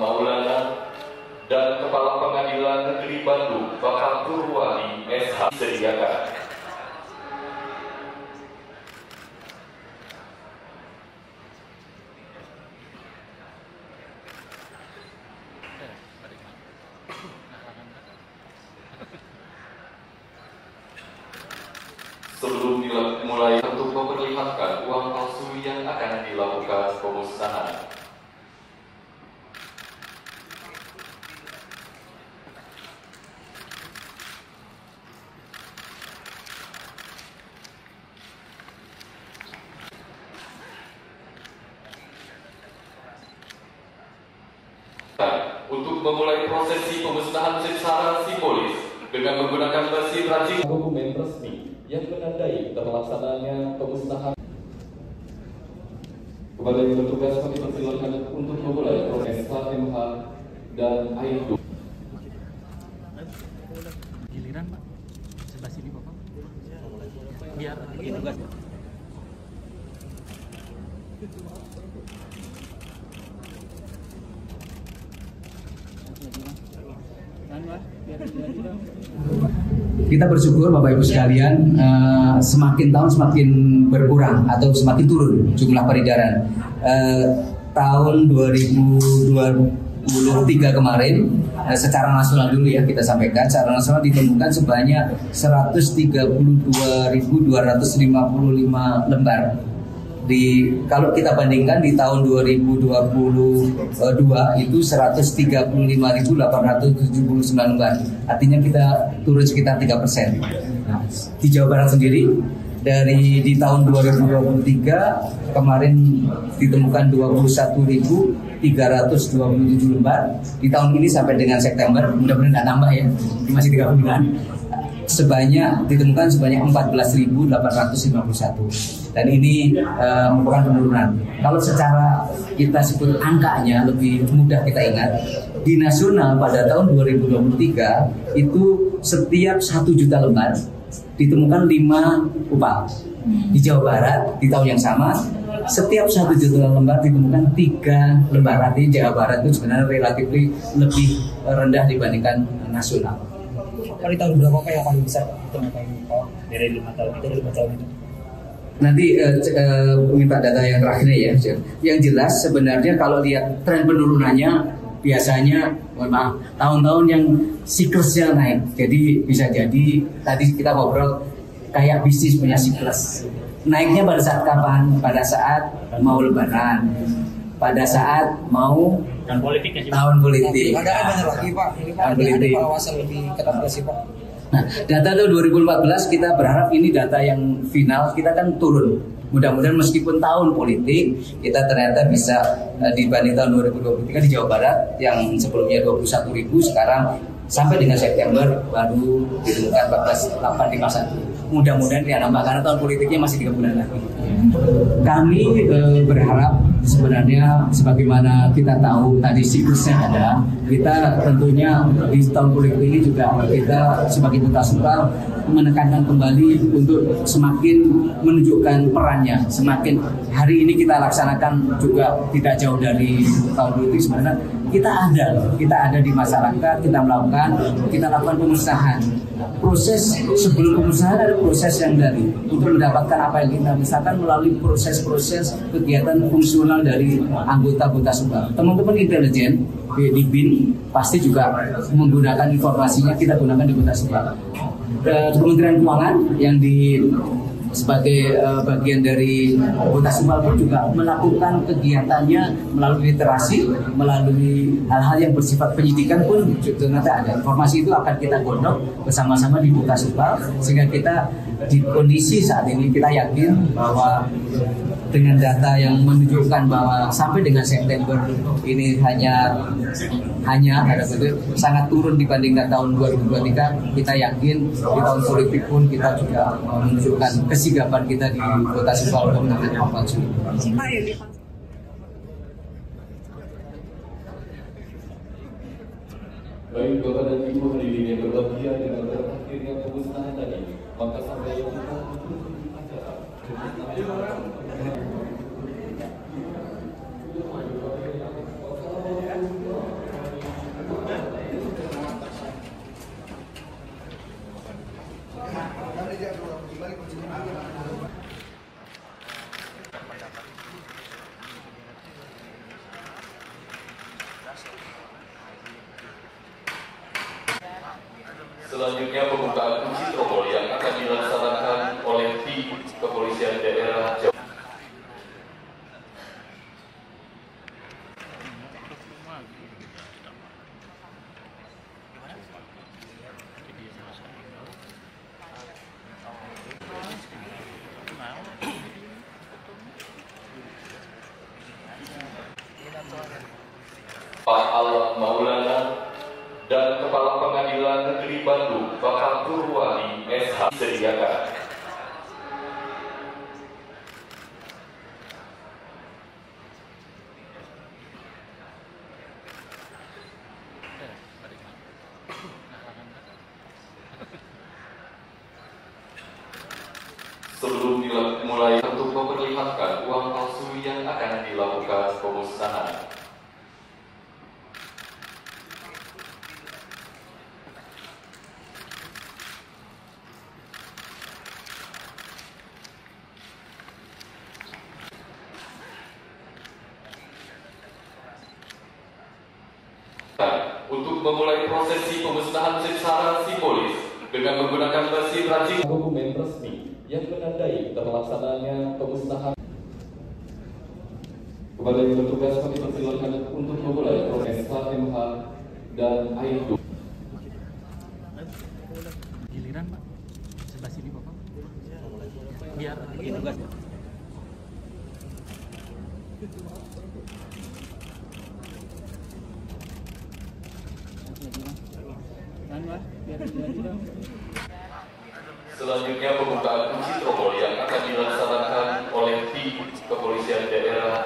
Maulana dan Kepala Pengadilan Negeri Bandung Bapak Purwadi SH disediakan. Sebelum dimulai untuk memperlihatkan uang palsu yang akan dilakukan pemusnahan. Untuk memulai prosesi pemusnahan secara simbolis dengan menggunakan mesin racik dokumen resmi yang menandai terlaksananya pemusnahan. Kepada yang bertugas kami persilakan untuk memulai proses KMH dan AIDU. Giliran Pak, sebelah sini Bapak. Biar ini tugas. Kita bersyukur Bapak Ibu sekalian, semakin tahun semakin berkurang atau semakin turun jumlah peredaran. Tahun 2023 kemarin, secara nasional dulu ya kita sampaikan, secara nasional ditemukan sebanyak 132.255 lembar. Kalau kita bandingkan di tahun 2022 itu 135.879 lembar. Artinya kita turun sekitar 3%. Nah, di Jawa Barat sendiri di tahun 2023 kemarin ditemukan 21.327 lembar. Di tahun ini sampai dengan September, mudah-mudahan tidak nambah ya, masih 3 bulan. Ditemukan sebanyak 14.851 dan ini merupakan penurunan. Kalau secara kita sebut angkanya lebih mudah kita ingat, di nasional pada tahun 2023 itu setiap 1 juta lembar ditemukan 5 upal. Di Jawa Barat di tahun yang sama setiap 1 juta lembar ditemukan 3 lembar. Artinya Jawa Barat itu sebenarnya relatif lebih rendah dibandingkan nasional. Kalau di tahun berapa Pak yang paling besar ditemukan dari 5 tahun itu? Nanti minta data yang terakhir ya. Yang jelas sebenarnya kalau lihat tren penurunannya biasanya, mohon maaf, tahun-tahun yang siklusnya naik. Jadi bisa jadi tadi kita ngobrol kayak bisnis punya siklus. Naiknya pada saat kapan? Pada saat mau lebaran, pada saat mau tahun politik. Ada banyak lagi Pak. Ini Pak ada pengawasan lebih ketat nggak sih Pak? Nah, data tahun 2014 kita berharap ini data yang final, kita kan turun. Mudah-mudahan meskipun tahun politik, kita ternyata bisa dibanding tahun 2023 di Jawa Barat yang sebelumnya 21.000, sekarang sampai dengan September baru ditemukan 14.851. Mudah-mudahan dia nambah karena tahun politiknya masih 3 bulan lagi. Kami berharap sebenarnya sebagaimana kita tahu tadi siklusnya ada, kita tentunya di tahun politik ini juga kita sebagai duta sumber menekankan kembali untuk semakin menunjukkan perannya. Semakin hari ini kita laksanakan juga tidak jauh dari tahun politik, sebenarnya kita ada di masyarakat, kita lakukan pemusnahan. Proses sebelum pemusnahan ada proses yang dari untuk mendapatkan apa yang kita misalkan melalui proses-proses kegiatan fungsional dari anggota-anggota sumber. Teman-teman intelijen di BIN pasti juga menggunakan informasinya, kita gunakan di Kota Sumbar. Kementerian Keuangan yang sebagai bagian dari Kota Sumbar pun juga melakukan kegiatannya melalui literasi, melalui hal-hal yang bersifat penyidikan pun ternyata ada. Informasi itu akan kita godok bersama-sama di Kota Sumbar sehingga kita di kondisi saat ini kita yakin bahwa dengan data yang menunjukkan bahwa sampai dengan September ini hanya ada sangat turun dibandingkan tahun 2023, kita yakin di tahun politik pun kita juga menunjukkan kesigapan kita di Kota Sumbar untuk menangani uang palsu. Baik Bapak dan Ibu hadirin yang berbahagia, dengan berakhirnya pemusnahan tadi, maka sampai yang kita acara. Selanjutnya pembukaan uji tromol yang akan dilaksanakan oleh tim Kepolisian Daerah Jawa. Pak Alam Maulana dan Kepala Pengadilan Negeri Bandung, Bapak Purwani SH disediakan. Sebelum dimulai untuk memperlihatkan uang palsu yang akan dilakukan pemusnahan. Untuk memulai prosesi pemusnahan secara simbolis dengan menggunakan mesin racik dokumen resmi yang menandai terlaksananya pemusnahan. Kepada yang bertugas kami persilakan untuk memulai proses KMH dan AIDU. Giliran Pak, sebelah sini Bapak. Biar begini tugasnya. Selanjutnya pembukaan uji tromol yang akan dilaksanakan oleh tim Kepolisian Daerah